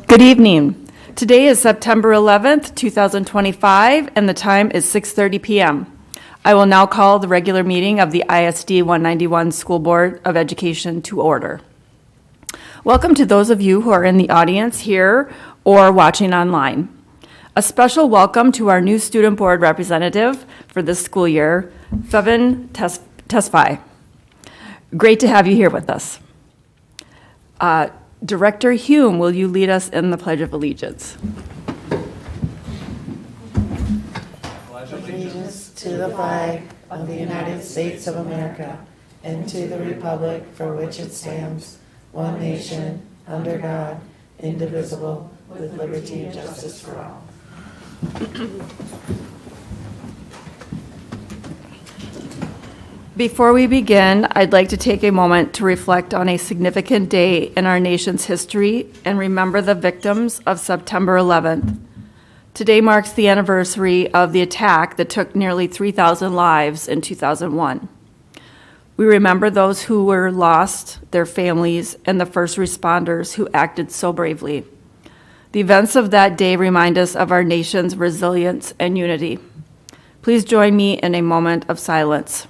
Good evening. Today is September 11th, 2025, and the time is 6:30 p.m. I will now call the regular meeting of the ISD 191 School Board of Education to order. Welcome to those of you who are in the audience here or watching online. A special welcome to our new student board representative for this school year, Fevin Tesfaye. Great to have you here with us. Director Hume, will you lead us in the Pledge of Allegiance? Pledge allegiance to the flag of the United States of America and to the republic for which it stands, one nation, under God, indivisible, with liberty and justice for all. Before we begin, I'd like to take a moment to reflect on a significant day in our nation's history and remember the victims of September 11th. Today marks the anniversary of the attack that took nearly 3,000 lives in 2001. We remember those who were lost, their families, and the first responders who acted so bravely. The events of that day remind us of our nation's resilience and unity. Please join me in a moment of silence.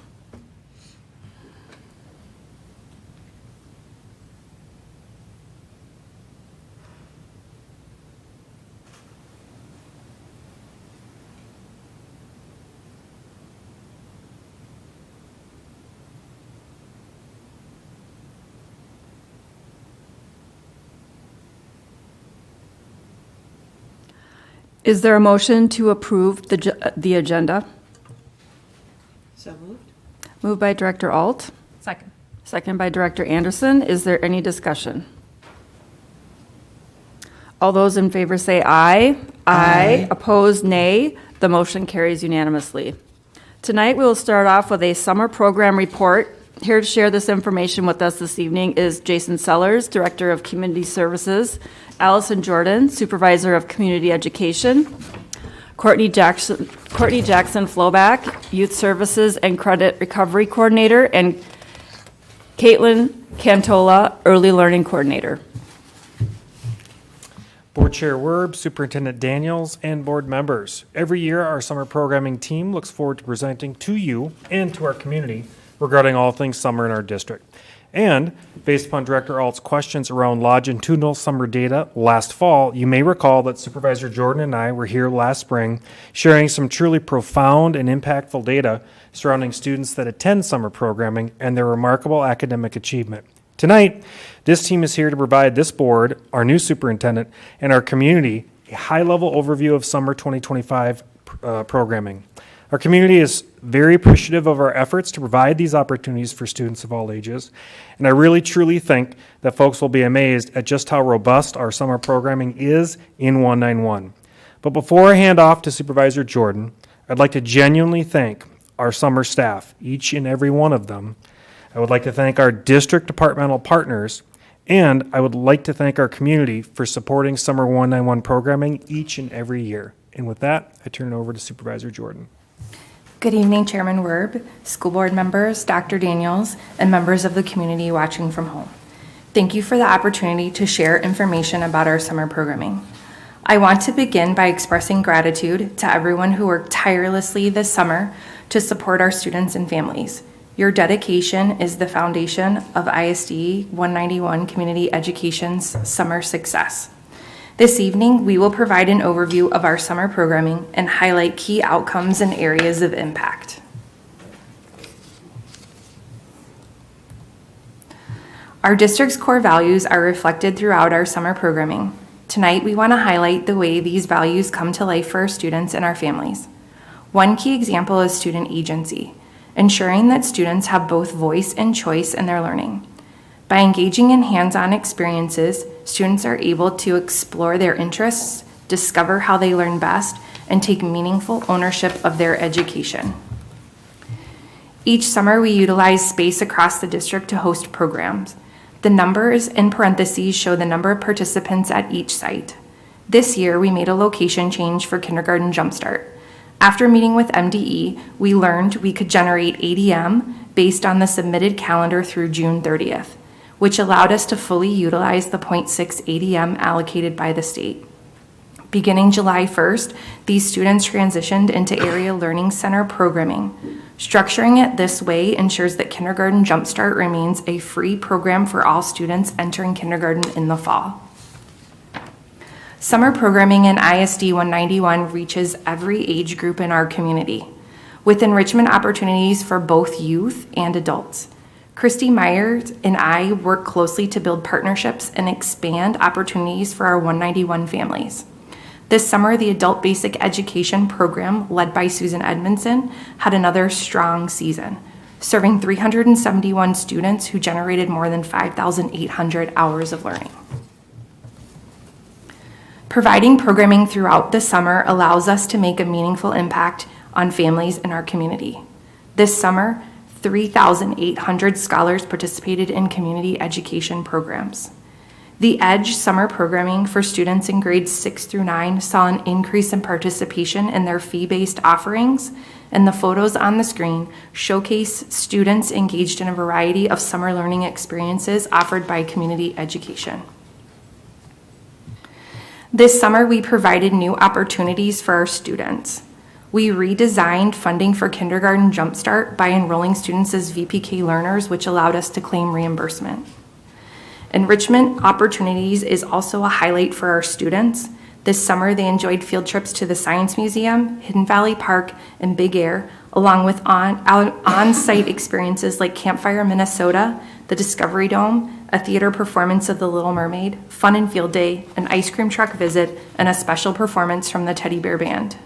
Is there a motion to approve the agenda? So moved. Moved by Director Alt. Second. Second by Director Anderson. Is there any discussion? All those in favor say aye. Aye. Opposed, nay. The motion carries unanimously. Tonight we will start off with a summer program report. Here to share this information with us this evening is Jason Sellers, Director of Community Services, Allison Jordan, Supervisor of Community Education, Courtney Jackson Flowback, Youth Services and Credit Recovery Coordinator, and Caitlin Cantola, Early Learning Coordinator. Board Chair Werb, Superintendent Daniels, and board members. Every year, our summer programming team looks forward to presenting to you and to our community regarding all things summer in our district. And based upon Director Alt's questions around longitudinal summer data last fall, you may recall that Supervisor Jordan and I were here last spring sharing some truly profound and impactful data surrounding students that attend summer programming and their remarkable academic achievement. Tonight, this team is here to provide this board, our new superintendent, and our community a high-level overview of summer 2025 programming. Our community is very appreciative of our efforts to provide these opportunities for students of all ages, and I really truly think that folks will be amazed at just how robust our summer programming is in 191. But before I hand off to Supervisor Jordan, I'd like to genuinely thank our summer staff, each and every one of them. I would like to thank our district departmental partners, and I would like to thank our community for supporting summer 191 programming each and every year. And with that, I turn it over to Supervisor Jordan. Good evening, Chairman Werb, school board members, Dr. Daniels, and members of the community watching from home. Thank you for the opportunity to share information about our summer programming. I want to begin by expressing gratitude to everyone who worked tirelessly this summer to support our students and families. Your dedication is the foundation of ISD 191 Community Education's summer success. This evening, we will provide an overview of our summer programming and highlight key outcomes and areas of impact. Our district's core values are reflected throughout our summer programming. Tonight, we want to highlight the way these values come to life for our students and our families. One key example is student agency, ensuring that students have both voice and choice in their learning. By engaging in hands-on experiences, students are able to explore their interests, discover how they learn best, and take meaningful ownership of their education. Each summer, we utilize space across the district to host programs. The numbers in parentheses show the number of participants at each site. This year, we made a location change for Kindergarten Jumpstart. After meeting with MDE, we learned we could generate ADM based on the submitted calendar through June 30th. which allowed us to fully utilize the .6 ADM allocated by the state. Beginning July 1st, these students transitioned into Area Learning Center programming. Structuring it this way ensures that Kindergarten Jumpstart remains a free program for all students entering kindergarten in the fall. Summer programming in ISD 191 reaches every age group in our community, with enrichment opportunities for both youth and adults. Christy Myers and I work closely to build partnerships and expand opportunities for our 191 families. This summer, the Adult Basic Education program, led by Susan Edmondson, had another strong season, serving 371 students who generated more than 5,800 hours of learning. Providing programming throughout the summer allows us to make a meaningful impact on families in our community. This summer, 3,800 scholars participated in community education programs. The EDGE summer programming for students in grades 6 through 9 saw an increase in participation in their fee-based offerings, and the photos on the screen showcase students engaged in a variety of summer learning experiences offered by community education. This summer, we provided new opportunities for our students. We redesigned funding for Kindergarten Jumpstart by enrolling students as VPK learners, which allowed us to claim reimbursement. Enrichment opportunities is also a highlight for our students. This summer, they enjoyed field trips to the Science Museum, Hidden Valley Park, and Big Air, along with on-site experiences like Campfire Minnesota, the Discovery Dome, a theater performance of The Little Mermaid, Fun and Field Day, an ice cream truck visit, and a special performance from the Teddy Bear Band.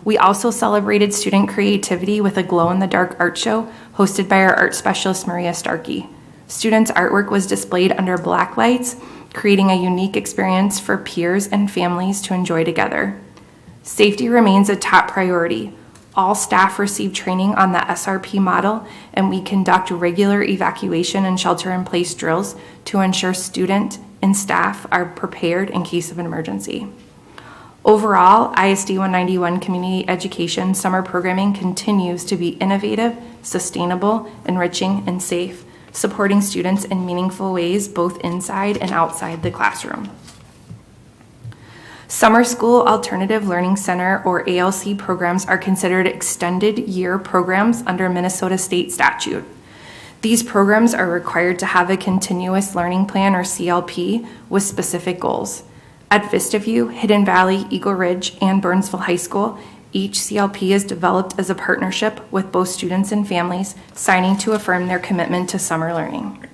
We also celebrated student creativity with a glow-in-the-dark art show hosted by our art specialist, Maria Starkey. Students' artwork was displayed under black lights, creating a unique experience for peers and families to enjoy together. Safety remains a top priority. All staff receive training on the SRP model, and we conduct regular evacuation and shelter-in-place drills to ensure student and staff are prepared in case of an emergency. Overall, ISD 191 Community Education summer programming continues to be innovative, sustainable, enriching, and safe, supporting students in meaningful ways both inside and outside the classroom. Summer School Alternative Learning Center, or ALC programs, are considered extended year programs under Minnesota state statute. These programs are required to have a continuous learning plan, or CLP, with specific goals. At Vista View, Hidden Valley, Eagle Ridge, and Burnsville High School, each CLP is developed as a partnership with both students and families, signing to affirm their commitment to summer learning.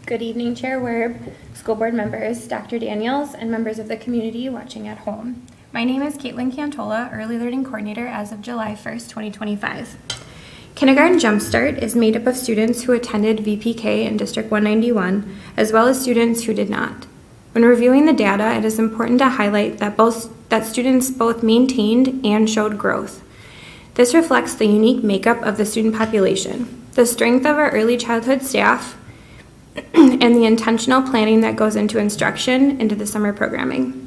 Good evening, Chair Werb, school board members, Dr. Daniels, and members of the community watching at home. My name is Caitlin Cantola, Early Learning Coordinator as of July 1st, 2025. Kindergarten Jumpstart is made up of students who attended VPK in District 191, as well as students who did not. When reviewing the data, it is important to highlight that students both maintained and showed growth. This reflects the unique makeup of the student population, the strength of our early childhood staff, and the intentional planning that goes into instruction into the summer programming.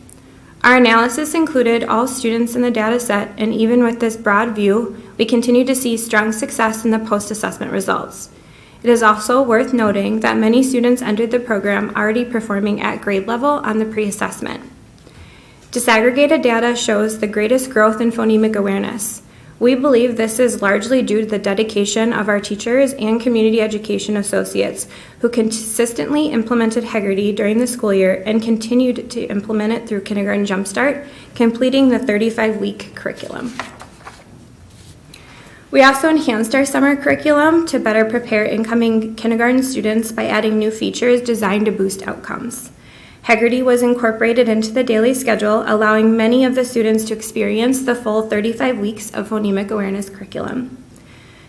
Our analysis included all students in the data set, and even with this broad view, we continue to see strong success in the post-assessment results. It is also worth noting that many students entered the program already performing at grade level on the pre-assessment. Disaggregated data shows the greatest growth in phonemic awareness. We believe this is largely due to the dedication of our teachers and community education associates who consistently implemented Heggerty during the school year and continued to implement it through Kindergarten Jumpstart, completing the 35-week curriculum. We also enhanced our summer curriculum to better prepare incoming kindergarten students by adding new features designed to boost outcomes. Heggerty was incorporated into the daily schedule, allowing many of the students to experience the full 35 weeks of phonemic awareness curriculum.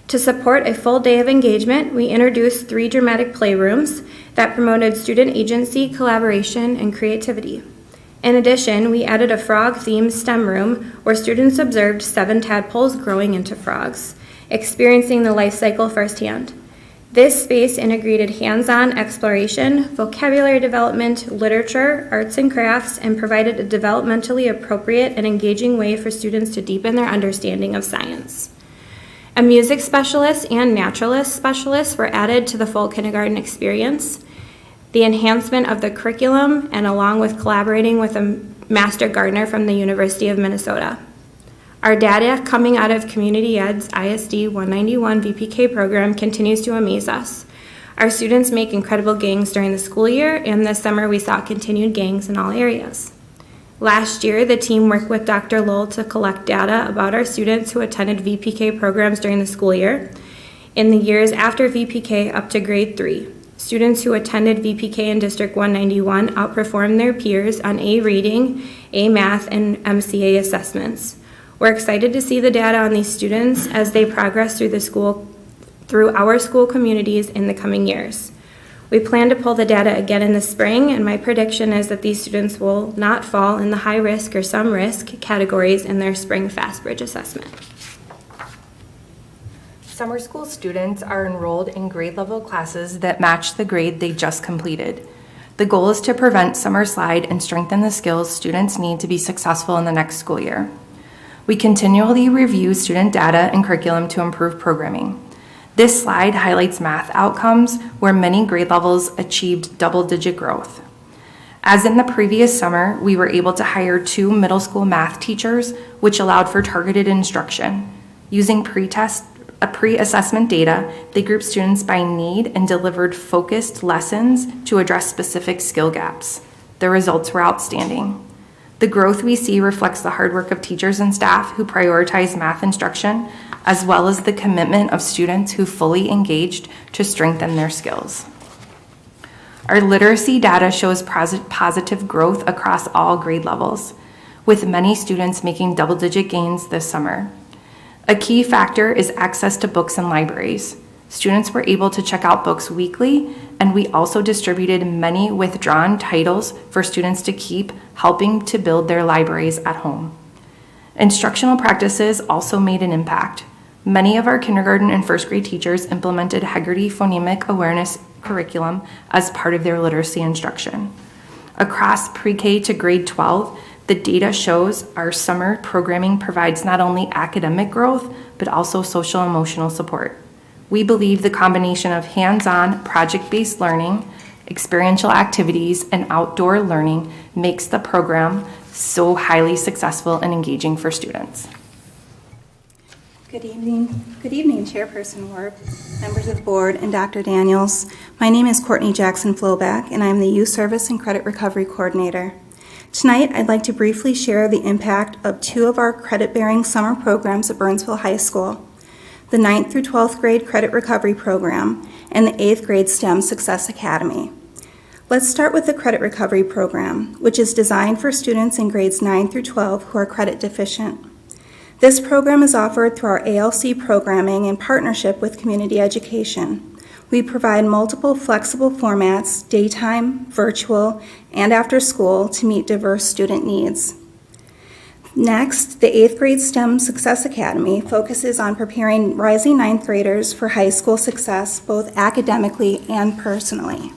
To support a full day of engagement, we introduced 3 dramatic playrooms that promoted student agency, collaboration, and creativity. In addition, we added a frog-themed STEM room where students observed 7 tadpoles growing into frogs, experiencing the life cycle firsthand. This space integrated hands-on exploration, vocabulary development, literature, arts and crafts, and provided a developmentally appropriate and engaging way for students to deepen their understanding of science. A music specialist and naturalist specialist were added to the full kindergarten experience. The enhancement of the curriculum, and along with collaborating with a master gardener from the University of Minnesota. Our data coming out of Community Ed's ISD 191 VPK program continues to amaze us. Our students make incredible gains during the school year, and this summer we saw continued gains in all areas. Last year, the team worked with Dr. Lowell to collect data about our students who attended VPK programs during the school year. In the years after VPK up to grade 3, students who attended VPK in District 191 outperformed their peers on A reading, A math, and MCA assessments. We're excited to see the data on these students as they progress through our school communities in the coming years. We plan to pull the data again in the spring, and my prediction is that these students will not fall in the high risk or some risk categories in their spring FastBridge assessment. Summer school students are enrolled in grade level classes that match the grade they just completed. The goal is to prevent summer slide and strengthen the skills students need to be successful in the next school year. We continually review student data and curriculum to improve programming. This slide highlights math outcomes where many grade levels achieved double-digit growth. As in the previous summer, we were able to hire 2 middle school math teachers, which allowed for targeted instruction. Using pre-assessment data, they grouped students by need and delivered focused lessons to address specific skill gaps. The results were outstanding. The growth we see reflects the hard work of teachers and staff who prioritize math instruction, as well as the commitment of students who fully engaged to strengthen their skills. Our literacy data shows positive growth across all grade levels, with many students making double-digit gains this summer. A key factor is access to books and libraries. Students were able to check out books weekly, and we also distributed many withdrawn titles for students to keep, helping to build their libraries at home. Instructional practices also made an impact. Many of our kindergarten and first grade teachers implemented Heggerty phonemic awareness curriculum as part of their literacy instruction. Across pre-K to grade 12, the data shows our summer programming provides not only academic growth, but also social emotional support. We believe the combination of hands-on, project-based learning, experiential activities, and outdoor learning makes the program so highly successful and engaging for students. Good evening. Good evening, Chairperson Warb, members of the board, and Dr. Daniels. My name is Courtney Jackson Floback, and I'm the Youth Service and Credit Recovery Coordinator. Tonight, I'd like to briefly share the impact of 2 of our credit-bearing summer programs at Burnsville High School, the 9th through 12th grade Credit Recovery Program and the 8th grade STEM Success Academy. Let's start with the Credit Recovery Program, which is designed for students in grades 9 through 12 who are credit deficient. This program is offered through our ALC programming in partnership with Community Education. We provide multiple flexible formats, daytime, virtual, and after school to meet diverse student needs. Next, the 8th grade STEM Success Academy focuses on preparing rising 9th graders for high school success, both academically and personally.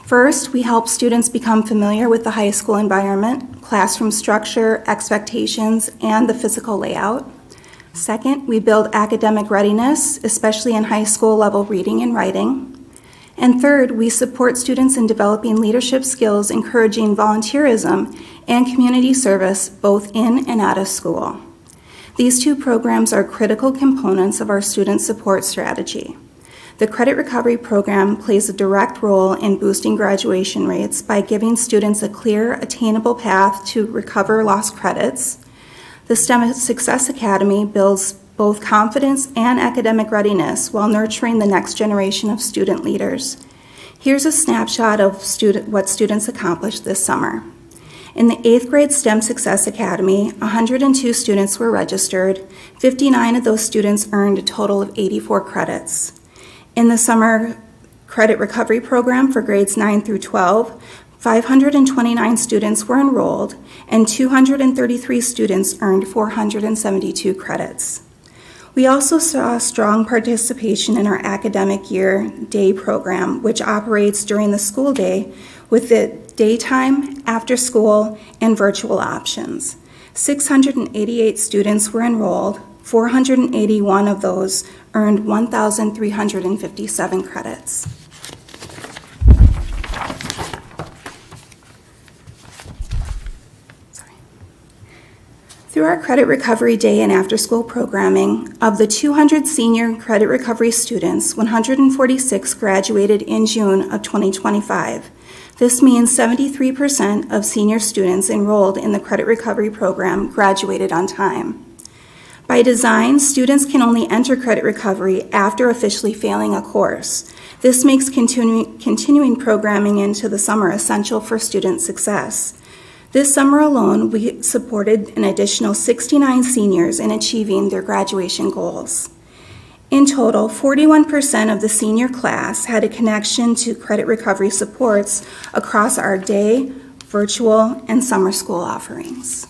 First, we help students become familiar with the high school environment, classroom structure, expectations, and the physical layout. Second, we build academic readiness, especially in high school level reading and writing. And third, we support students in developing leadership skills, encouraging volunteerism and community service both in and out of school. These 2 programs are critical components of our student support strategy. The Credit Recovery Program plays a direct role in boosting graduation rates by giving students a clear, attainable path to recover lost credits. The STEM Success Academy builds both confidence and academic readiness while nurturing the next generation of student leaders. Here's a snapshot of what students accomplished this summer. In the 8th grade STEM Success Academy, 102 students were registered. 59 of those students earned a total of 84 credits. In the Summer Credit Recovery Program for grades 9 through 12, 529 students were enrolled, and 233 students earned 472 credits. We also saw strong participation in our academic year day program, which operates during the school day with the daytime, after school, and virtual options. 688 students were enrolled, 481 of those earned 1,357 credits. Through our Credit Recovery Day and after-school programming, of the 200 senior credit recovery students, 146 graduated in June of 2025. This means 73% of senior students enrolled in the credit recovery program graduated on time. By design, students can only enter credit recovery after officially failing a course. This makes continuing programming into the summer essential for student success. This summer alone, we supported an additional 69 seniors in achieving their graduation goals. In total, 41% of the senior class had a connection to credit recovery supports across our day, virtual, and summer school offerings.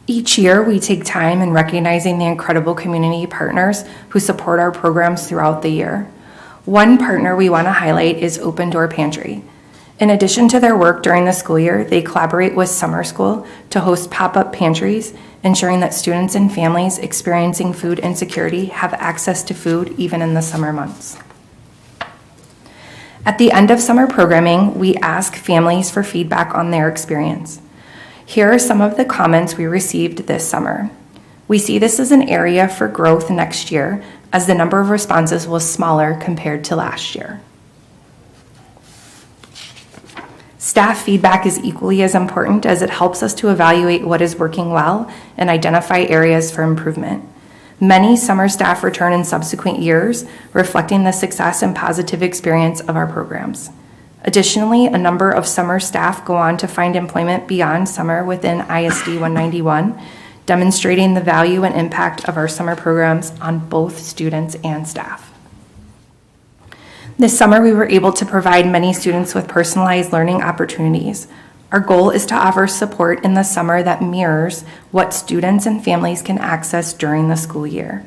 Each year, we take time in recognizing the incredible community partners who support our programs throughout the year. One partner we want to highlight is Open Door Pantry. In addition to their work during the school year, they collaborate with summer school to host pop-up pantries, ensuring that students and families experiencing food insecurity have access to food even in the summer months. At the end of summer programming, we ask families for feedback on their experience. Here are some of the comments we received this summer. We see this as an area for growth next year, as the number of responses was smaller compared to last year. Staff feedback is equally as important, as it helps us to evaluate what is working well and identify areas for improvement. Many summer staff return in subsequent years, reflecting the success and positive experience of our programs. Additionally, a number of summer staff go on to find employment beyond summer within ISD 191, demonstrating the value and impact of our summer programs on both students and staff. This summer, we were able to provide many students with personalized learning opportunities. Our goal is to offer support in the summer that mirrors what students and families can access during the school year.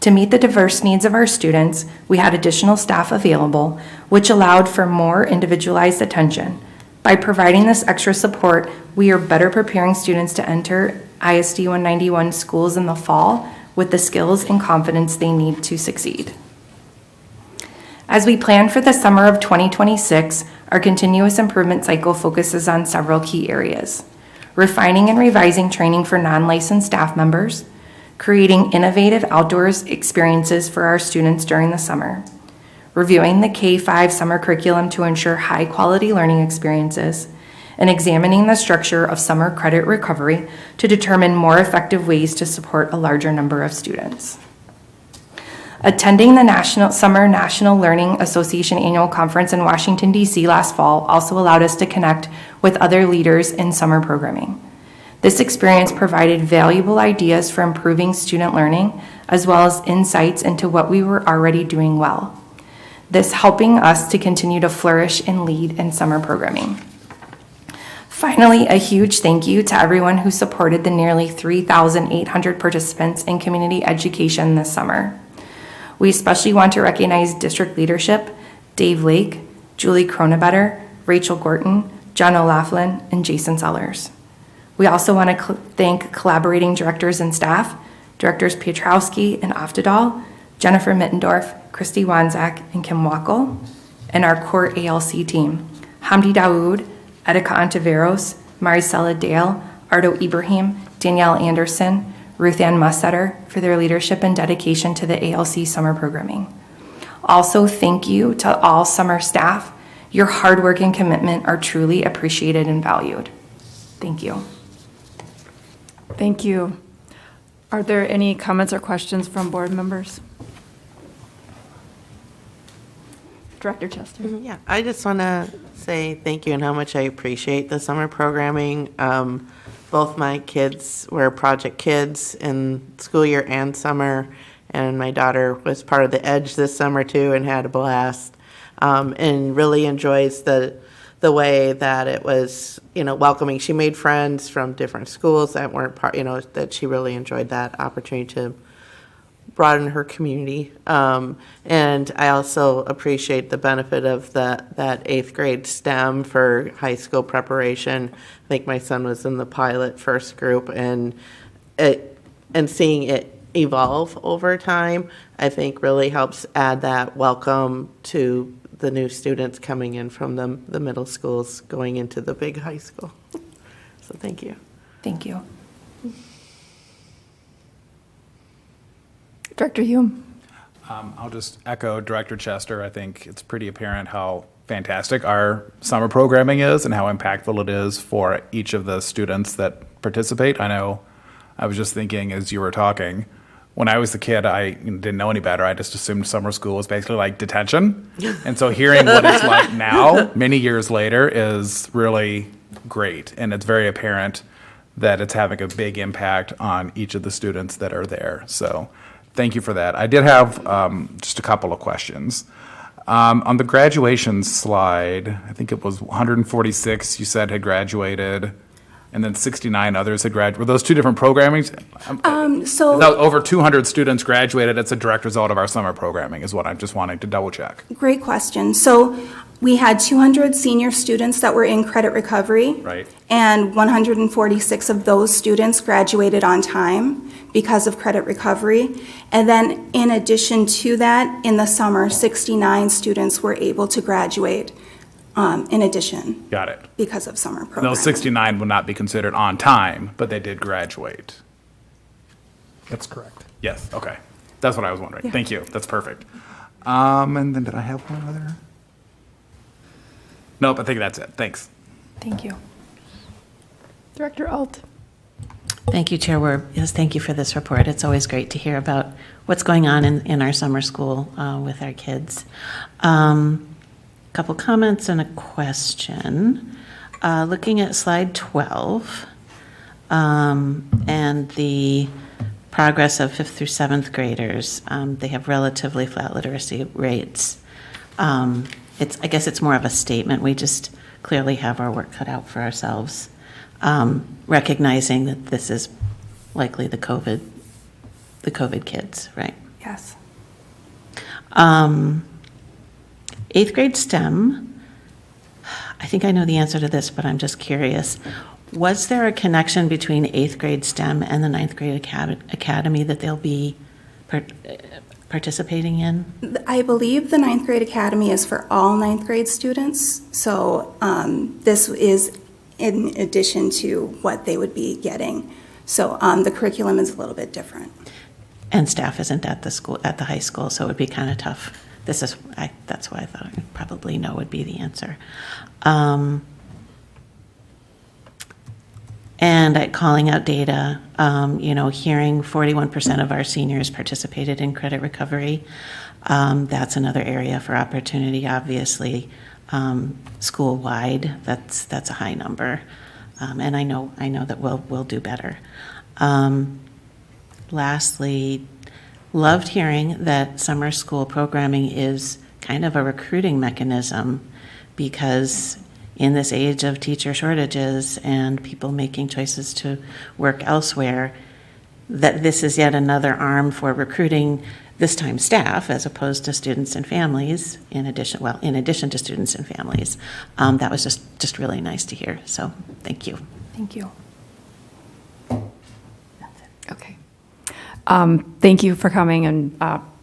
To meet the diverse needs of our students, we had additional staff available, which allowed for more individualized attention. By providing this extra support, we are better preparing students to enter ISD 191 schools in the fall with the skills and confidence they need to succeed. As we plan for the summer of 2026, our continuous improvement cycle focuses on several key areas: refining and revising training for non-licensed staff members, creating innovative outdoors experiences for our students during the summer, reviewing the K-5 summer curriculum to ensure high-quality learning experiences, and examining the structure of summer credit recovery to determine more effective ways to support a larger number of students. Attending the Summer National Learning Association Annual Conference in Washington, D.C. last fall also allowed us to connect with other leaders in summer programming. This experience provided valuable ideas for improving student learning, as well as insights into what we were already doing well. This helping us to continue to flourish and lead in summer programming. Finally, a huge thank you to everyone who supported the nearly 3,800 participants in community education this summer. We especially want to recognize district leadership, Dave Lake, Julie Kronebetter, Rachel Gorton, John O'Laughlin, and Jason Sellers. We also want to thank collaborating directors and staff, Directors Piotrowski and Oftedal, Jennifer Mittendorf, Christy Wanzak, and Kim Wackel, and our core ALC team, Hamdi Dawood, Edika Ontiveros, Maricela Dale, Ardo Ibrahim, Danielle Anderson, Ruth Ann Mussetter, for their leadership and dedication to the ALC summer programming. Also, thank you to all summer staff. Your hard work and commitment are truly appreciated and valued. Thank you. Thank you. Are there any comments or questions from board members? Director Chester. Yeah, I just want to say thank you and how much I appreciate the summer programming. Both my kids were Project Kids in school year and summer, and my daughter was part of the Edge this summer too and had a blast, and really enjoys the way that it was, welcoming. She made friends from different schools that weren't part, that she really enjoyed that opportunity to broaden her community. And I also appreciate the benefit of that 8th grade STEM for high school preparation. I think my son was in the pilot first group, and seeing it evolve over time, I think really helps add that welcome to the new students coming in from the middle schools going into the big high school. So thank you. Thank you. Director Hume. I'll just echo Director Chester. I think it's pretty apparent how fantastic our summer programming is and how impactful it is for each of the students that participate. I know I was just thinking as you were talking, when I was a kid, I didn't know any better. I just assumed summer school was basically like detention. And so hearing what it's like now, many years later, is really great. And it's very apparent that it's having a big impact on each of the students that are there. So thank you for that. I did have just a couple of questions. On the graduation slide, I think it was 146 you said had graduated, and then 69 others had graduated. Were those two different programmings? Over 200 students graduated. It's a direct result of our summer programming is what I'm just wanting to double check. Great question. So we had 200 senior students that were in credit recovery. Right. And 146 of those students graduated on time because of credit recovery. And then in addition to that, in the summer, 69 students were able to graduate in addition. Got it. Because of summer programming. Those 69 will not be considered on time, but they did graduate. That's correct. Yes, okay. That's what I was wondering. Thank you. That's perfect. And then did I have one other? Nope, I think that's it. Thanks. Thank you. Director Alt. Thank you, Chair Werb. Yes, thank you for this report. It's always great to hear about what's going on in our summer school with our kids. Couple comments and a question. Looking at slide 12 and the progress of 5th through 7th graders, they have relatively flat literacy rates. I guess it's more of a statement. We just clearly have our work cut out for ourselves, recognizing that this is likely the COVID kids, right? Yes. 8th grade STEM, I think I know the answer to this, but I'm just curious. Was there a connection between 8th grade STEM and the 9th grade academy that they'll be participating in? I believe the 9th grade academy is for all 9th grade students. So this is in addition to what they would be getting. So the curriculum is a little bit different. And staff isn't at the high school, so it would be kind of tough. That's why I thought I would probably know would be the answer. And calling out data, hearing 41% of our seniors participated in credit recovery. That's another area for opportunity, obviously. School-wide, that's a high number. And I know that we'll do better. Lastly, loved hearing that summer school programming is kind of a recruiting mechanism, because in this age of teacher shortages and people making choices to work elsewhere, that this is yet another arm for recruiting, this time staff, as opposed to students and families, in addition to students and families. That was just really nice to hear, so thank you. Thank you. Okay. Thank you for coming and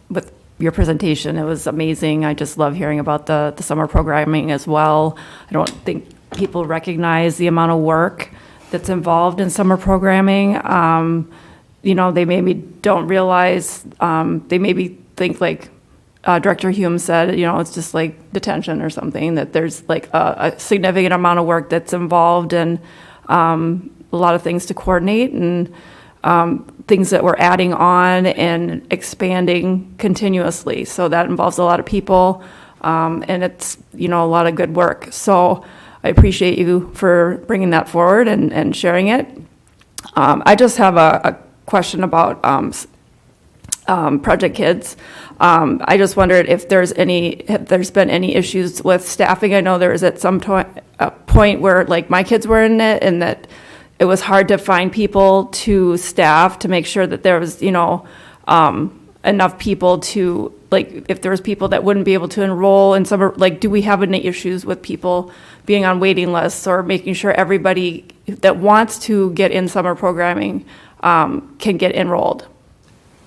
with your presentation. It was amazing. I just love hearing about the summer programming as well. I don't think people recognize the amount of work that's involved in summer programming. They maybe don't realize, they maybe think like Director Hume said, it's just like detention or something, that there's like a significant amount of work that's involved and a lot of things to coordinate and things that we're adding on and expanding continuously. So that involves a lot of people, and it's, a lot of good work. So I appreciate you for bringing that forward and sharing it. I just have a question about Project Kids. I just wondered if there's been any issues with staffing. I know there was at some point where like my kids were in it, and that it was hard to find people to staff to make sure that there was, enough people to, like, if there's people that wouldn't be able to enroll in summer, like, do we have any issues with people being on waiting lists, or making sure everybody that wants to get in summer programming can get enrolled?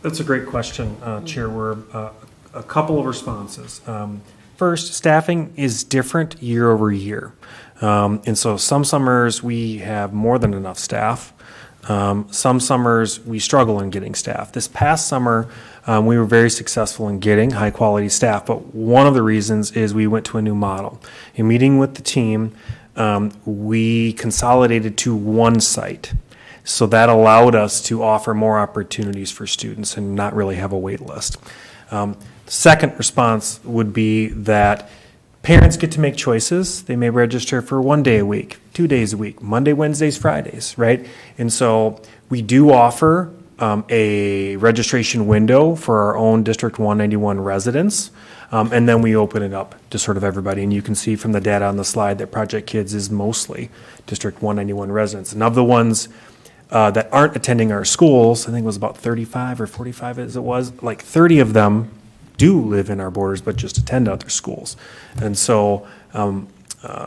That's a great question, Chair. We're a couple of responses. First, staffing is different year over year. And so some summers we have more than enough staff. Some summers we struggle in getting staff. This past summer, we were very successful in getting high quality staff, but one of the reasons is we went to a new model. In meeting with the team, we consolidated to one site. So that allowed us to offer more opportunities for students and not really have a wait list. The second response would be that parents get to make choices. They may register for 1 day a week, 2 days a week, Monday, Wednesdays, Fridays, right? And so we do offer a registration window for our own District 191 residents, and then we open it up to sort of everybody. And you can see from the data on the slide that Project Kids is mostly District 191 residents. And of the ones that aren't attending our schools, I think it was about 35 or 45 as it was, like 30 of them do live in our borders but just attend other schools. And so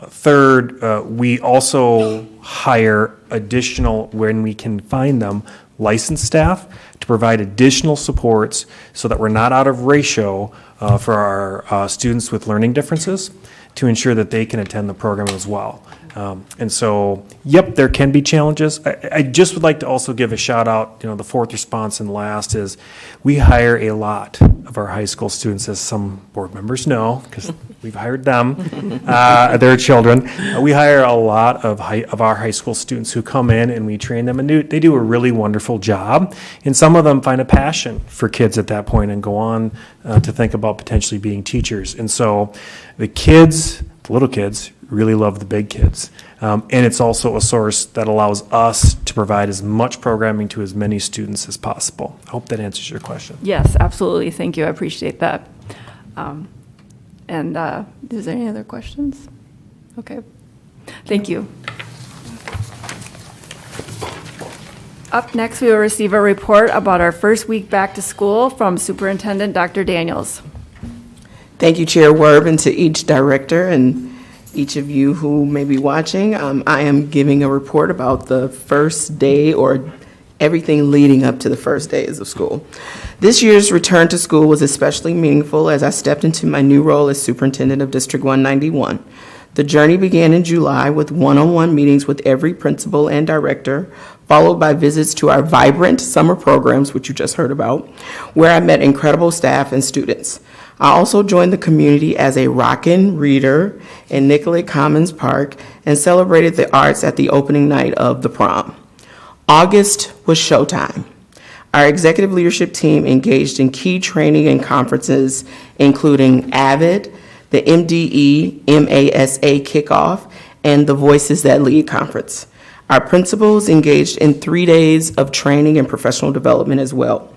third, we also hire additional, when we can find them, licensed staff to provide additional supports so that we're not out of ratio for our students with learning differences, to ensure that they can attend the program as well. And so, yep, there can be challenges. I just would like to also give a shout out, the fourth response and last is we hire a lot of our high school students, as some board members know, because we've hired them, their children. We hire a lot of our high school students who come in and we train them, and they do a really wonderful job. And some of them find a passion for kids at that point and go on to think about potentially being teachers. And so the kids, the little kids, really love the big kids. And it's also a source that allows us to provide as much programming to as many students as possible. I hope that answers your question. Yes, absolutely. Thank you. I appreciate that. And is there any other questions? Okay. Thank you. Up next, we will receive a report about our first week back to school from Superintendent Dr. Daniels. Thank you, Chair Werb, and to each director and each of you who may be watching. I am giving a report about the first day, or everything leading up to the first days of school. This year's return to school was especially meaningful as I stepped into my new role as Superintendent of District 191. The journey began in July with one-on-one meetings with every principal and director, followed by visits to our vibrant summer programs, which you just heard about, where I met incredible staff and students. I also joined the community as a rockin' reader in Nicollet Commons Park and celebrated the arts at the opening night of the prom. August was showtime. Our executive leadership team engaged in key training and conferences, including AVID, the MDE MASA kickoff, and the Voices That Lead conference. Our principals engaged in 3 days of training and professional development as well.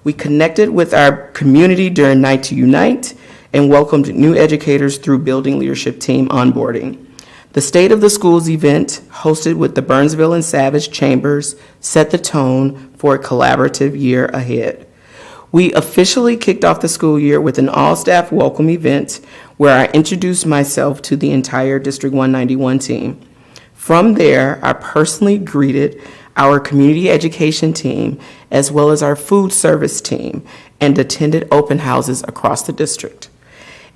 We connected with our community during Night to Unite and welcomed new educators through Building Leadership Team onboarding. The State of the Schools event, hosted with the Burnsville-Eagan-Savage Chambers, set the tone for a collaborative year ahead. We officially kicked off the school year with an all-staff welcome event where I introduced myself to the entire District 191 team. From there, I personally greeted our community education team, as well as our food service team, and attended open houses across the district.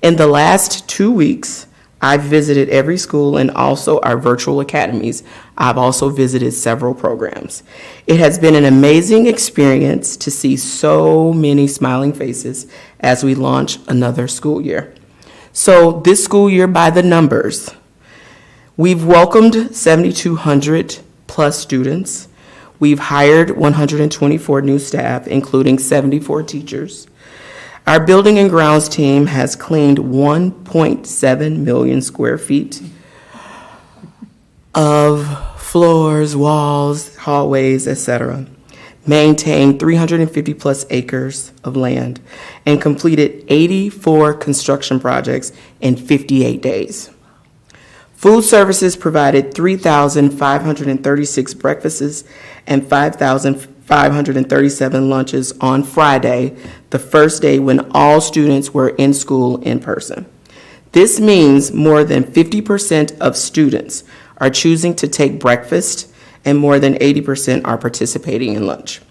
In the last 2 weeks, I've visited every school and also our virtual academies. I've also visited several programs. It has been an amazing experience to see so many smiling faces as we launch another school year. So this school year, by the numbers, we've welcomed 7,200 plus students. We've hired 124 new staff, including 74 teachers. Our building and grounds team has cleaned 1.7 million square feet of floors, walls, hallways, etc., maintained 350 plus acres of land, and completed 84 construction projects in 58 days. Food services provided 3,536 breakfasts and 5,537 lunches on Friday, the first day when all students were in school in person. This means more than 50% of students are choosing to take breakfast, and more than 80% are participating in lunch.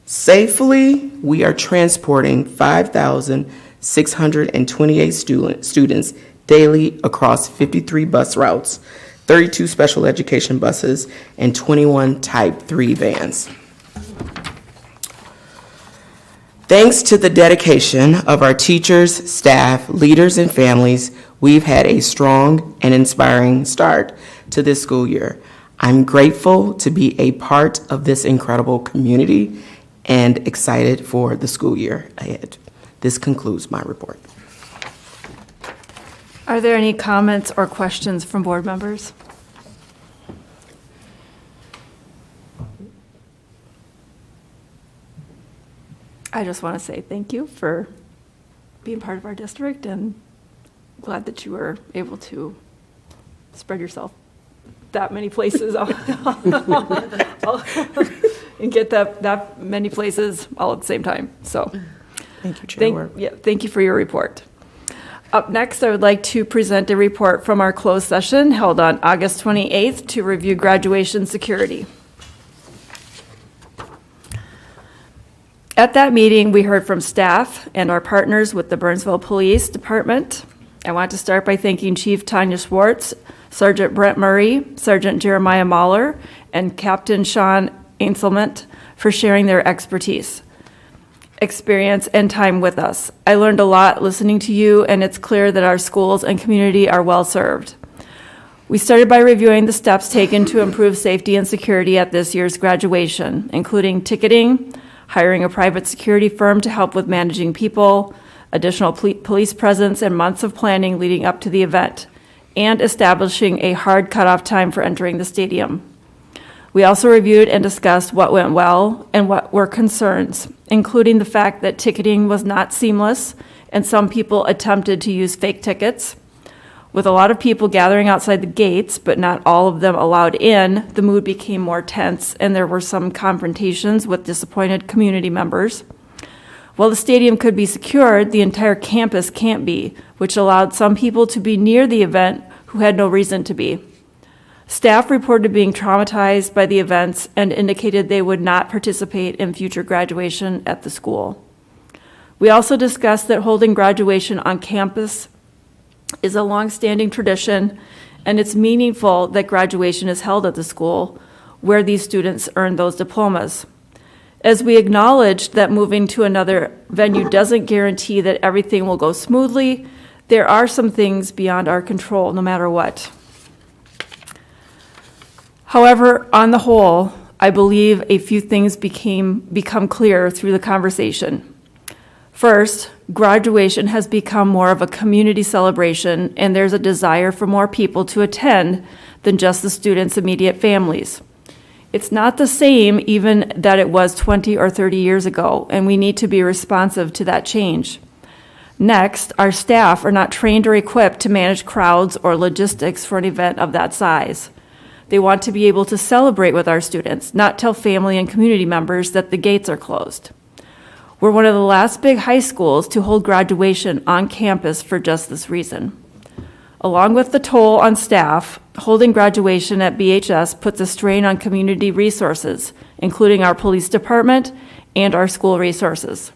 Safely, we are transporting 5,628 students daily across 53 bus routes, 32 special education buses, and 21 Type 3 vans. Thanks to the dedication of our teachers, staff, leaders, and families, we've had a strong and inspiring start to this school year. I'm grateful to be a part of this incredible community and excited for the school year ahead. This concludes my report. Are there any comments or questions from board members? I just want to say thank you for being part of our district, and glad that you were able to spread yourself that many places and get that many places all at the same time. So Thank you, Chair. thank you for your report. Up next, I would like to present a report from our closed session held on August 28th to review graduation security. At that meeting, we heard from staff and our partners with the Burnsville Police Department. I want to start by thanking Chief Tanya Schwartz, Sergeant Brent Murray, Sergeant Jeremiah Mahler, and Captain Sean Ainselment for sharing their expertise, experience, and time with us. I learned a lot listening to you, and it's clear that our schools and community are well served. We started by reviewing the steps taken to improve safety and security at this year's graduation, including ticketing, hiring a private security firm to help with managing people, additional police presence, and months of planning leading up to the event, and establishing a hard cutoff time for entering the stadium. We also reviewed and discussed what went well and what were concerns, including the fact that ticketing was not seamless and some people attempted to use fake tickets. With a lot of people gathering outside the gates, but not all of them allowed in, the mood became more tense, and there were some confrontations with disappointed community members. While the stadium could be secured, the entire campus can't be, which allowed some people to be near the event who had no reason to be. Staff reported being traumatized by the events and indicated they would not participate in future graduation at the school. We also discussed that holding graduation on campus is a long-standing tradition, and it's meaningful that graduation is held at the school where these students earn those diplomas. As we acknowledged that moving to another venue doesn't guarantee that everything will go smoothly, there are some things beyond our control, no matter what. However, on the whole, I believe a few things become clear through the conversation. First, graduation has become more of a community celebration, and there's a desire for more people to attend than just the students' immediate families. It's not the same even that it was 20 or 30 years ago, and we need to be responsive to that change. Next, our staff are not trained or equipped to manage crowds or logistics for an event of that size. They want to be able to celebrate with our students, not tell family and community members that the gates are closed. We're one of the last big high schools to hold graduation on campus for just this reason. Along with the toll on staff, holding graduation at BHS puts a strain on community resources, including our police department and our school resources.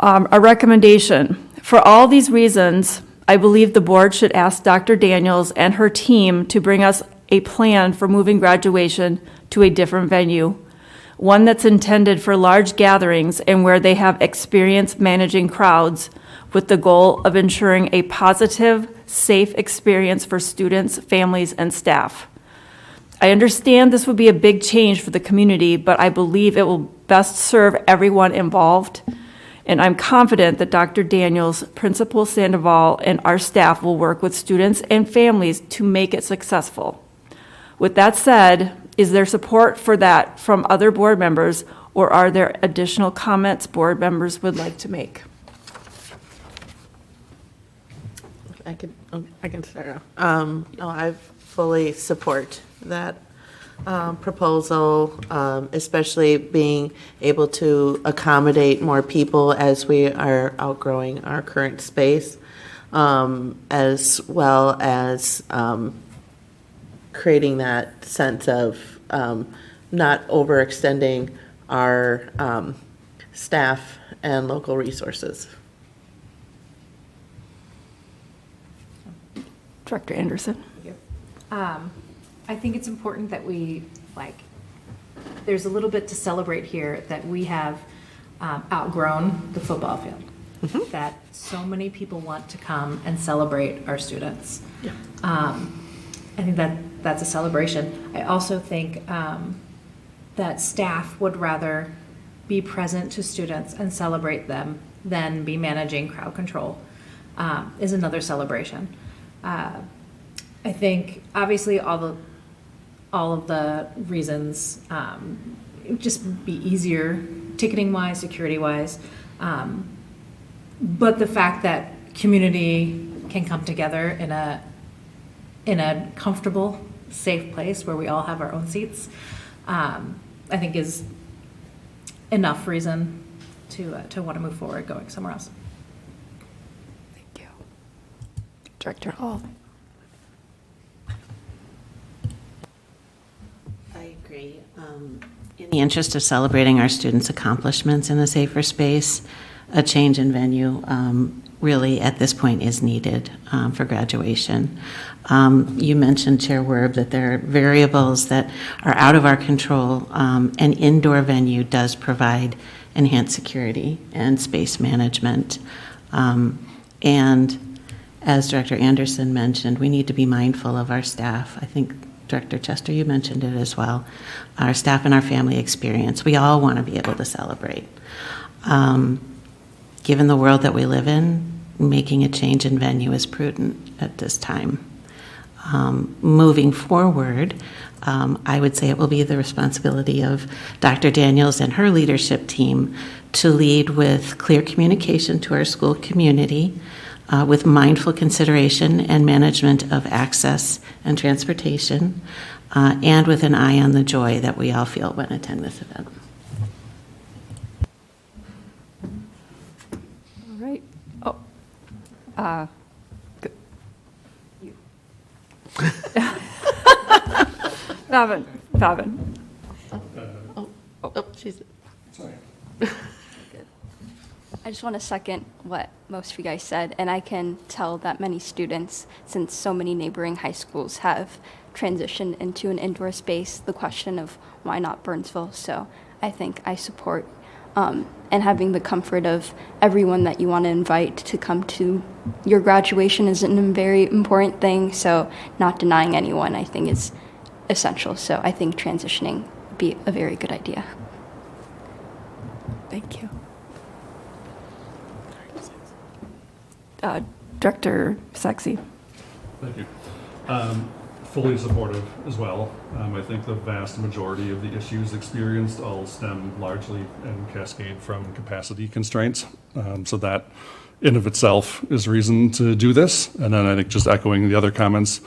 A recommendation. For all these reasons, I believe the board should ask Dr. Daniels and her team to bring us a plan for moving graduation to a different venue, one that's intended for large gatherings and where they have experience managing crowds, with the goal of ensuring a positive, safe experience for students, families, and staff. I understand this would be a big change for the community, but I believe it will best serve everyone involved, and I'm confident that Dr. Daniels, Principal Sandoval, and our staff will work with students and families to make it successful. With that said, is there support for that from other board members, or are there additional comments board members would like to make? I can start off. No, I fully support that proposal, especially being able to accommodate more people as we are outgrowing our current space, as well as creating that sense of not overextending our staff and local resources. Director Anderson. I think it's important that we, there's a little bit to celebrate here that we have outgrown the football field. Mm-hmm. That so many people want to come and celebrate our students. Yeah. I think that's a celebration. I also think that staff would rather be present to students and celebrate them than be managing crowd control, is another celebration. I think obviously all of the reasons it would just be easier ticketing wise, security wise, but the fact that community can come together in a comfortable, safe place where we all have our own seats, I think is enough reason to want to move forward going somewhere else. Thank you. Director Hall. I agree. In the interest of celebrating our students' accomplishments in a safer space, a change in venue really at this point is needed for graduation. You mentioned, Chair Werb, that there are variables that are out of our control. An indoor venue does provide enhanced security and space management. And as Director Anderson mentioned, we need to be mindful of our staff. I think Director Chester, you mentioned it as well. Our staff and our family experience. We all want to be able to celebrate. Given the world that we live in, making a change in venue is prudent at this time. Moving forward, I would say it will be the responsibility of Dr. Daniels and her leadership team to lead with clear communication to our school community, with mindful consideration and management of access and transportation, and with an eye on the joy that we all feel when attending this event. All right. Oh, good. You. Pavin. She's. Sorry. I just want to second what most of you guys said, and I can tell that many students, since so many neighboring high schools have transitioned into an indoor space, the question of why not Burnsville. So I think I support and having the comfort of everyone that you want to invite to come to your graduation is a very important thing. So not denying anyone, I think, is essential. So I think transitioning would be a very good idea. Thank you. Director Sexy. Thank you. Fully supportive as well. I think the vast majority of the issues experienced all stem largely and cascade from capacity constraints. So that in of itself is reason to do this. And then I think just echoing the other comments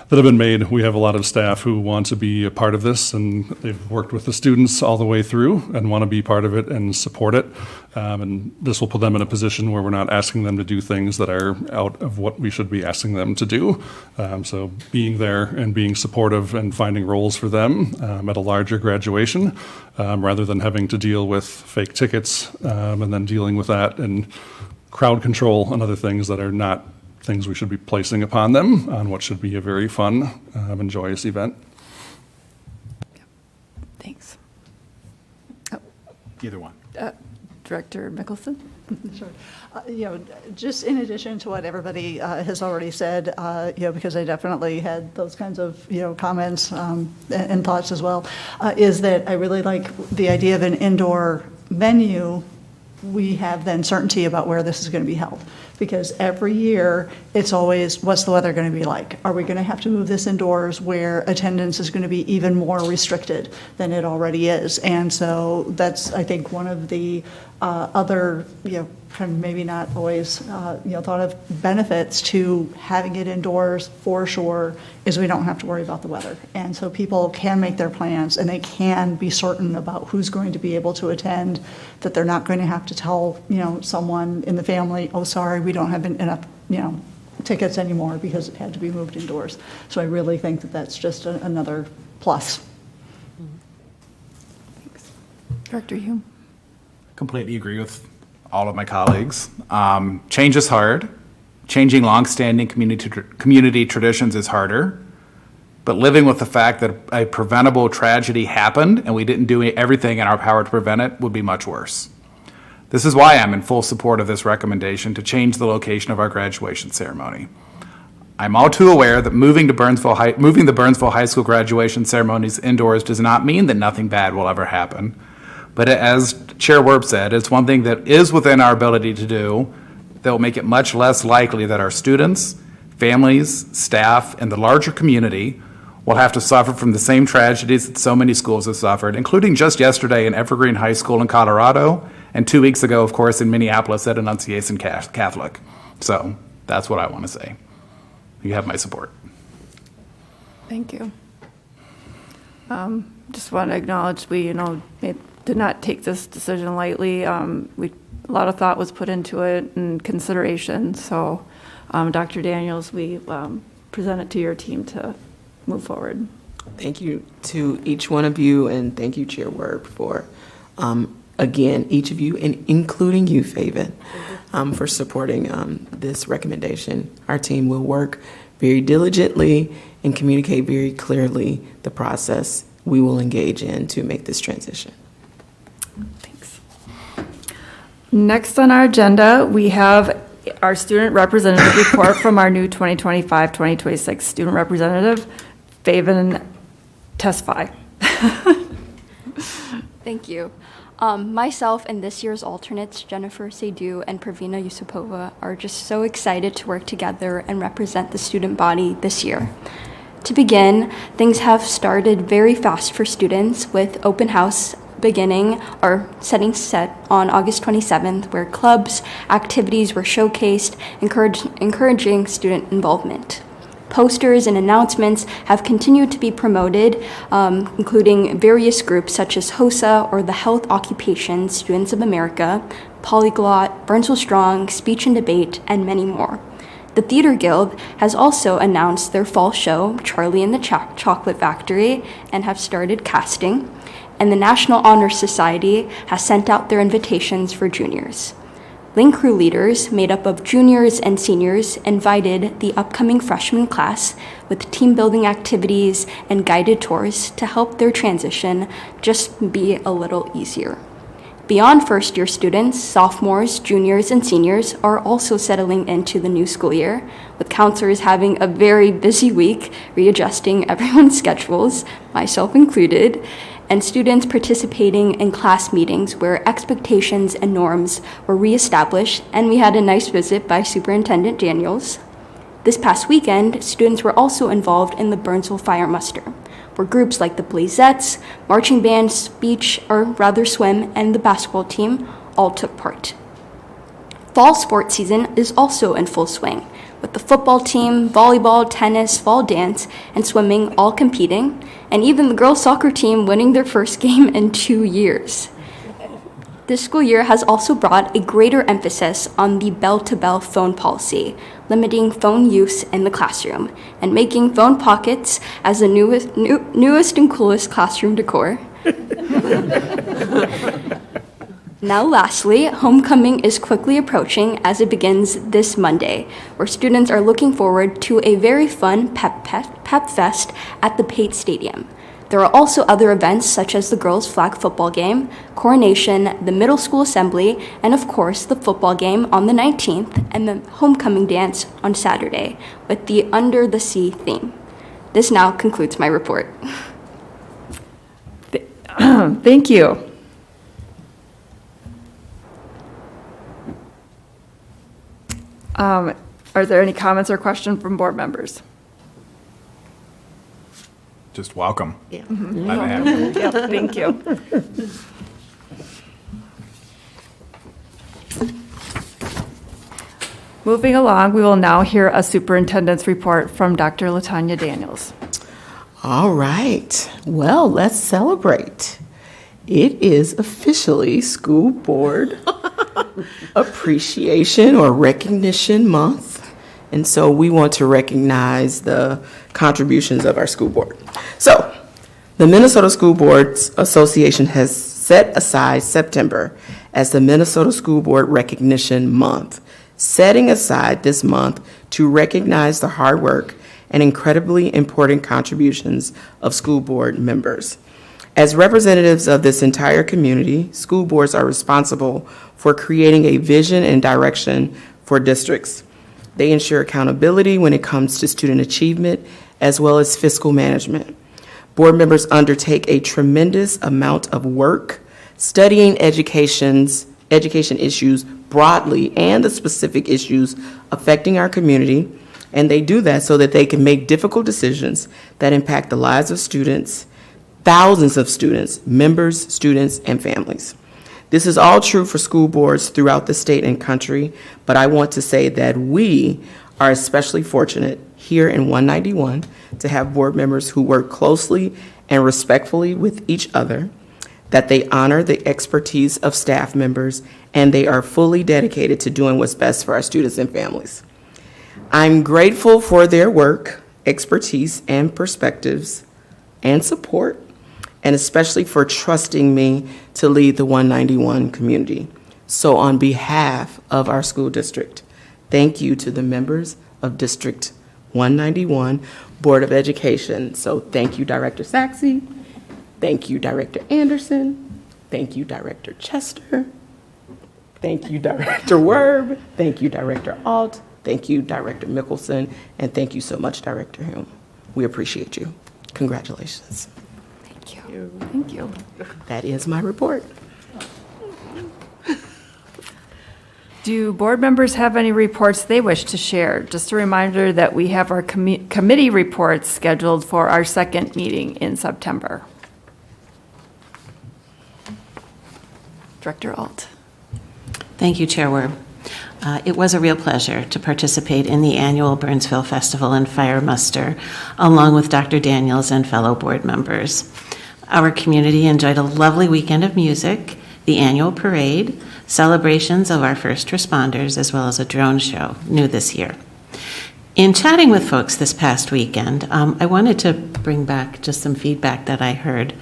that have been made, we have a lot of staff who want to be a part of this, and they've worked with the students all the way through and want to be part of it and support it. And this will put them in a position where we're not asking them to do things that are out of what we should be asking them to do. So being there and being supportive and finding roles for them at a larger graduation, rather than having to deal with fake tickets and then dealing with that and crowd control and other things that are not things we should be placing upon them on what should be a very fun and joyous event. Thanks. Either one. Director Mickelson. Sure. Just in addition to what everybody has already said, because I definitely had those kinds of, comments and thoughts as well, is that I really like the idea of an indoor venue. We have then certainty about where this is going to be held. Because every year, it's always, what's the weather going to be like? Are we going to have to move this indoors where attendance is going to be even more restricted than it already is? And so that's, I think, one of the other, kind of maybe not always, thought of benefits to having it indoors for sure is we don't have to worry about the weather. And so people can make their plans and they can be certain about who's going to be able to attend, that they're not going to have to tell, someone in the family, oh, sorry, we don't have enough, tickets anymore because it had to be moved indoors. So I really think that that's just another plus. Thanks. Director Hume. Completely agree with all of my colleagues. Change is hard. Changing longstanding community traditions is harder. But living with the fact that a preventable tragedy happened and we didn't do everything in our power to prevent it would be much worse. This is why I'm in full support of this recommendation to change the location of our graduation ceremony. I'm all too aware that moving the Burnsville High School graduation ceremonies indoors does not mean that nothing bad will ever happen. But as Chair Werb said, it's one thing that is within our ability to do that will make it much less likely that our students, families, staff, and the larger community will have to suffer from the same tragedies that so many schools have suffered, including just yesterday in Evergreen High School in Colorado, and 2 weeks ago, of course, in Minneapolis at Annunciation Catholic. So that's what I want to say. You have my support. Thank you. Just want to acknowledge we, did not take this decision lightly. A lot of thought was put into it and consideration. So, Dr. Daniels, we present it to your team to move forward. Thank you to each one of you, and thank you, Chair Werb, for, again, each of you, and including you, Faven, for supporting this recommendation. Our team will work very diligently and communicate very clearly the process we will engage in to make this transition. Thanks. Next on our agenda, we have our student representative report from our new 2025-2026 student representative, Faven Tesfaye. Thank you. Myself and this year's alternates, Jennifer Seydoux and Pravina Yusupova, are just so excited to work together and represent the student body this year. To begin, things have started very fast for students with open house setting set on August 27th, where clubs, activities were showcased, encouraging student involvement. Posters and announcements have continued to be promoted, including various groups such as HOSA, or the Health Occupation Students of America, Polyglot, Burnsville Strong, Speech and Debate, and many more. The Theater Guild has also announced their fall show, Charlie and the Chocolate Factory, and have started casting. And the National Honor Society has sent out their invitations for juniors. Link Crew leaders, made up of juniors and seniors, invited the upcoming freshman class with team building activities and guided tours to help their transition just be a little easier. Beyond first-year students, sophomores, juniors, and seniors are also settling into the new school year, with counselors having a very busy week readjusting everyone's schedules, myself included, and students participating in class meetings where expectations and norms were reestablished, and we had a nice visit by Superintendent Daniels. This past weekend, students were also involved in the Burnsville Fire Muster, where groups like the Blazettes, marching band, swim, and the basketball team all took part. Fall sports season is also in full swing, with the football team, volleyball, tennis, fall dance, and swimming all competing, and even the girls' soccer team winning their first game in 2 years. This school year has also brought a greater emphasis on the bell-to-bell phone policy, limiting phone use in the classroom, and making phone pockets as the newest and coolest classroom decor. Now lastly, homecoming is quickly approaching as it begins this Monday, where students are looking forward to a very fun pep fest at the Pate Stadium. There are also other events such as the girls' flag football game, coronation, the middle school assembly, and of course the football game on the 19th and the homecoming dance on Saturday with the Under the Sea theme. This now concludes my report. Thank you. Are there any comments or questions from board members? Just welcome. Yeah. Glad to have you. Yep, thank you. Moving along, we will now hear a superintendent's report from Dr. LaTanya Daniels. All right. Well, let's celebrate. It is officially School Board Appreciation or Recognition Month. And so we want to recognize the contributions of our school board. So the Minnesota School Boards Association has set aside September as the Minnesota School Board Recognition Month, setting aside this month to recognize the hard work and incredibly important contributions of school board members. As representatives of this entire community, school boards are responsible for creating a vision and direction for districts. They ensure accountability when it comes to student achievement as well as fiscal management. Board members undertake a tremendous amount of work studying education issues broadly and the specific issues affecting our community, and they do that so that they can make difficult decisions that impact the lives of students, thousands of students, members, students, and families. This is all true for school boards throughout the state and country, but I want to say that we are especially fortunate here in 191 to have board members who work closely and respectfully with each other, that they honor the expertise of staff members, and they are fully dedicated to doing what's best for our students and families. I'm grateful for their work, expertise, and perspectives, and support, and especially for trusting me to lead the 191 community. So on behalf of our school district, thank you to the members of District 191 Board of Education. So thank you, Director Saxe. Thank you, Director Anderson. Thank you, Director Chester. Thank you, Director Werb. Thank you, Director Alt. Thank you, Director Mickelson. And thank you so much, Director Hume. We appreciate you. Congratulations. Thank you. Thank you. That is my report. Do board members have any reports they wish to share? Just a reminder that we have our committee reports scheduled for our second meeting in September. Director Alt. Thank you, Chair Werb. It was a real pleasure to participate in the annual Burnsville Festival and Fire Muster, along with Dr. Daniels and fellow board members. Our community enjoyed a lovely weekend of music, the annual parade, celebrations of our first responders, as well as a drone show, new this year. In chatting with folks this past weekend, I wanted to bring back just some feedback that I heard.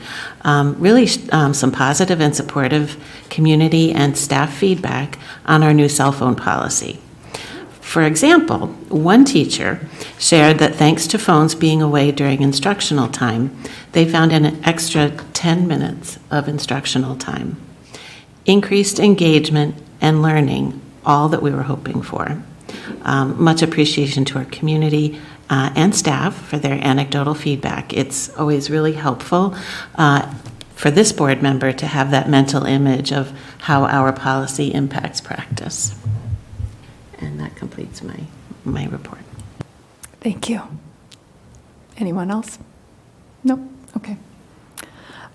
Some positive and supportive community and staff feedback on our new cell phone policy. For example, one teacher shared that thanks to phones being away during instructional time, they found an extra 10 minutes of instructional time. Increased engagement and learning, all that we were hoping for. Much appreciation to our community and staff for their anecdotal feedback. It's always really helpful for this board member to have that mental image of how our policy impacts practice. And that completes my report. Thank you. Anyone else? Nope. Okay.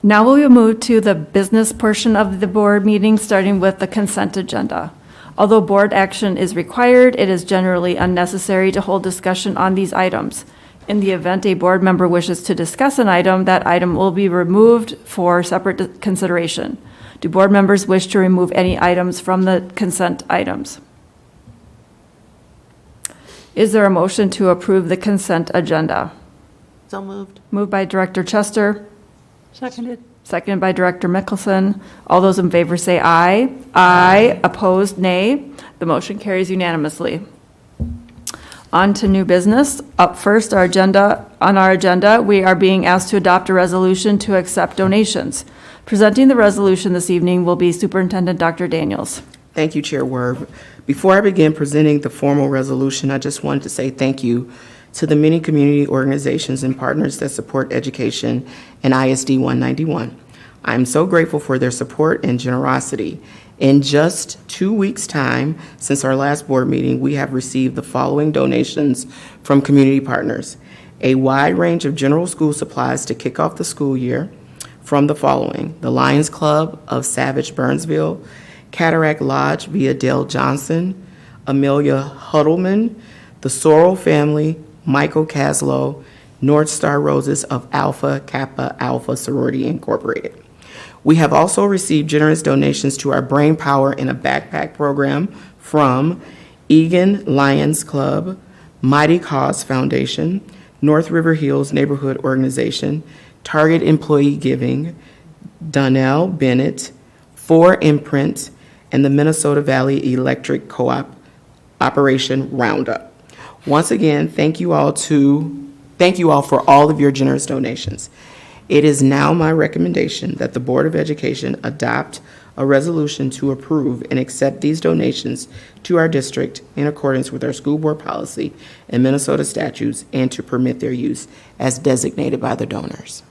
Now we will move to the business portion of the board meeting, starting with the consent agenda. Although board action is required, it is generally unnecessary to hold discussion on these items. In the event a board member wishes to discuss an item, that item will be removed for separate consideration. Do board members wish to remove any items from the consent items? Is there a motion to approve the consent agenda? So moved. Moved by Director Chester. Seconded. Seconded by Director Mickelson. All those in favor say aye. Aye. Opposed, nay. The motion carries unanimously. On to new business. Up first, on our agenda, we are being asked to adopt a resolution to accept donations. Presenting the resolution this evening will be Superintendent Dr. Daniels. Thank you, Chair Werb. Before I begin presenting the formal resolution, I just wanted to say thank you to the many community organizations and partners that support education in ISD 191. I am so grateful for their support and generosity. In just 2 weeks' time since our last board meeting, we have received the following donations from community partners: a wide range of general school supplies to kick off the school year from the following: the Lions Club of Savage, Burnsville, Cataract Lodge via Dale Johnson, Amelia Huddleman, the Sorrell family, Michael Caslow, North Star Roses of Alpha Kappa Alpha Sorority Incorporated. We have also received generous donations to our Brain Power in a Backpack program from Egan Lions Club, Mighty Cause Foundation, North River Hills Neighborhood Organization, Target Employee Giving, Donnell Bennett, 4 Imprint, and the Minnesota Valley Electric Co-op Operation Roundup. Once again, thank you all for all of your generous donations. It is now my recommendation that the Board of Education adopt a resolution to approve and accept these donations to our district in accordance with our school board policy and Minnesota statutes, and to permit their use as designated by the donors.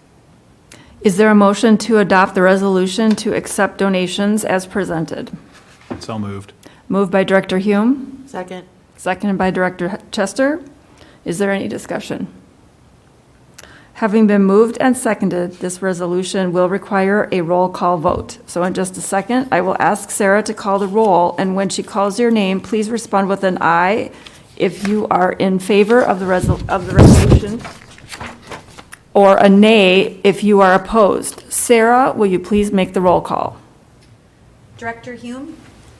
Is there a motion to adopt the resolution to accept donations as presented? So moved. Moved by Director Hume, Second. seconded by Director Chester. Is there any discussion? Having been moved and seconded, this resolution will require a roll call vote. So in just a second, I will ask Sarah to call the roll, and when she calls your name, please respond with an aye if you are in favor of the resolution, or a nay if you are opposed. Sarah, will you please make the roll call? Director Hume?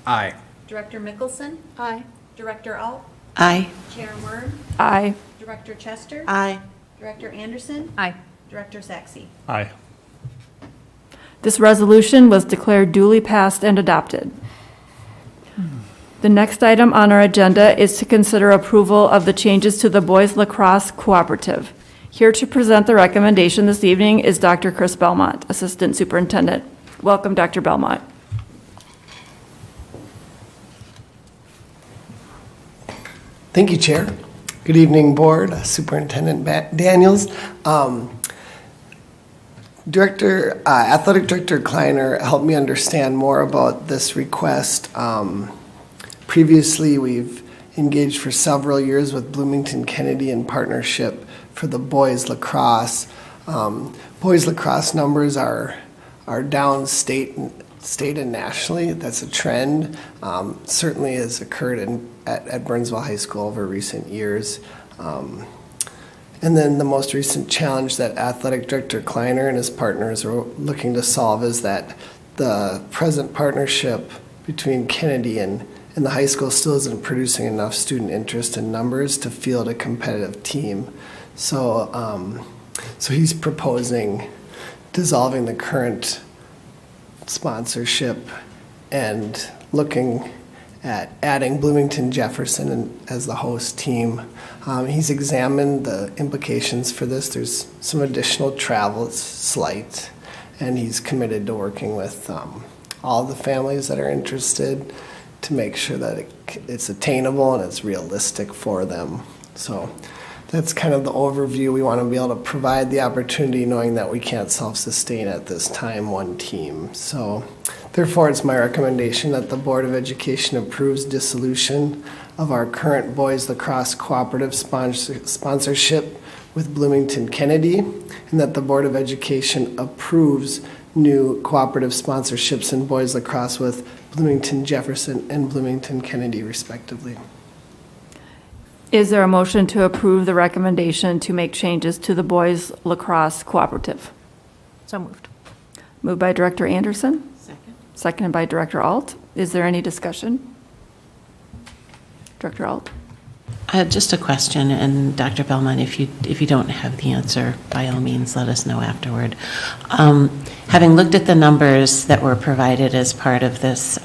Aye. Director Mickelson? Aye. Director Alt? Aye. Chair Word? Aye. Director Chester? Aye. Director Anderson? Aye. Director Saxey? Aye. This resolution was declared duly passed and adopted. The next item on our agenda is to consider approval of the changes to the Boys Lacrosse Cooperative. Here to present the recommendation this evening is Dr. Chris Belmont, Assistant Superintendent. Welcome, Dr. Belmont. Thank you, Chair. Good evening, Board, Superintendent Daniels. Athletic Director Kleiner helped me understand more about this request. Previously, we've engaged for several years with Bloomington Kennedy in partnership for the boys lacrosse. Boys lacrosse numbers are down state and nationally. That's a trend. Certainly has occurred at Burnsville High School over recent years. And then the most recent challenge that Athletic Director Kleiner and his partners are looking to solve is that the present partnership between Kennedy and the high school still isn't producing enough student interest and numbers to field a competitive team. So he's proposing dissolving the current sponsorship and looking at adding Bloomington Jefferson as the host team. He's examined the implications for this. There's some additional travel, it's slight, and he's committed to working with all the families that are interested to make sure that it's attainable and it's realistic for them. So that's kind of the overview. We want to be able to provide the opportunity knowing that we can't self-sustain at this time one team. So therefore, it's my recommendation that the Board of Education approves dissolution of our current boys lacrosse cooperative sponsorship with Bloomington Kennedy, and that the Board of Education approves new cooperative sponsorships in boys lacrosse with Bloomington Jefferson and Bloomington Kennedy, respectively. Is there a motion to approve the recommendation to make changes to the Boys Lacrosse Cooperative? So moved. Moved by Director Anderson, Second. seconded by Director Alt. Is there any discussion? Director Alt? Just a question, and Dr. Belmont, if you don't have the answer, by all means, let us know afterward. Having looked at the numbers that were provided as part of this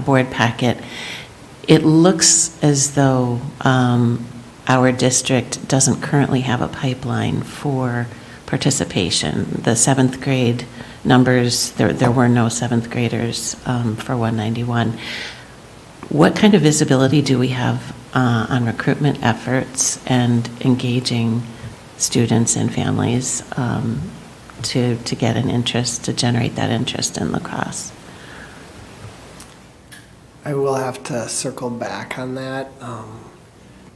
board packet, it looks as though our district doesn't currently have a pipeline for participation. The seventh grade numbers, there were no seventh graders for 191. What kind of visibility do we have on recruitment efforts and engaging students and families to get an interest, to generate that interest in lacrosse? I will have to circle back on that.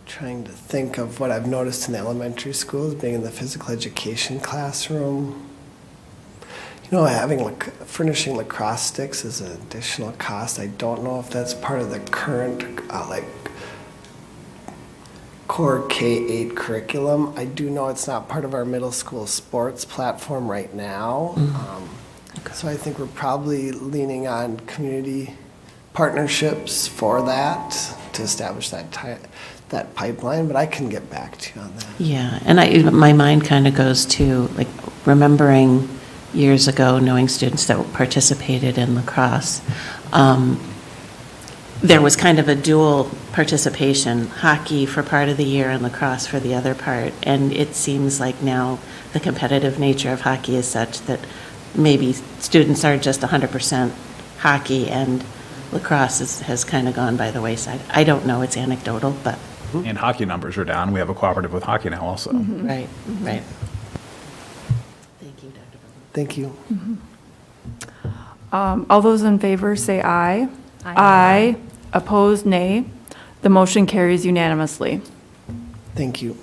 Trying to think of what I've noticed in the elementary schools, being in the physical education classroom. having furnishing lacrosse sticks is an additional cost. I don't know if that's part of the current core K-8 curriculum. I do know it's not part of our middle school sports platform right now. So I think we're probably leaning on community partnerships for that to establish that pipeline, but I can get back to you on that. Yeah, and my mind kind of goes to like remembering years ago knowing students that participated in lacrosse. There was kind of a dual participation, hockey for part of the year and lacrosse for the other part, and it seems like now the competitive nature of hockey is such that maybe students are just 100% hockey and lacrosse has kind of gone by the wayside. I don't know, it's anecdotal, but. And hockey numbers are down. We have a cooperative with hockey now also. Right. Thank you. All those in favor say aye. Aye. Opposed, nay. The motion carries unanimously. Thank you.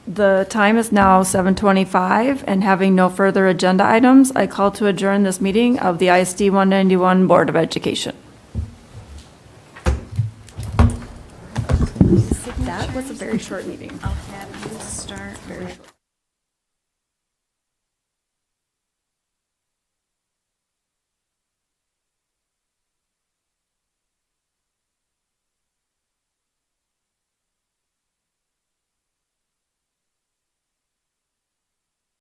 The time is now 7:25, and having no further agenda items, I call to adjourn this meeting of the ISD 191 Board of Education. That was a very short meeting. I'll have you start. Very short.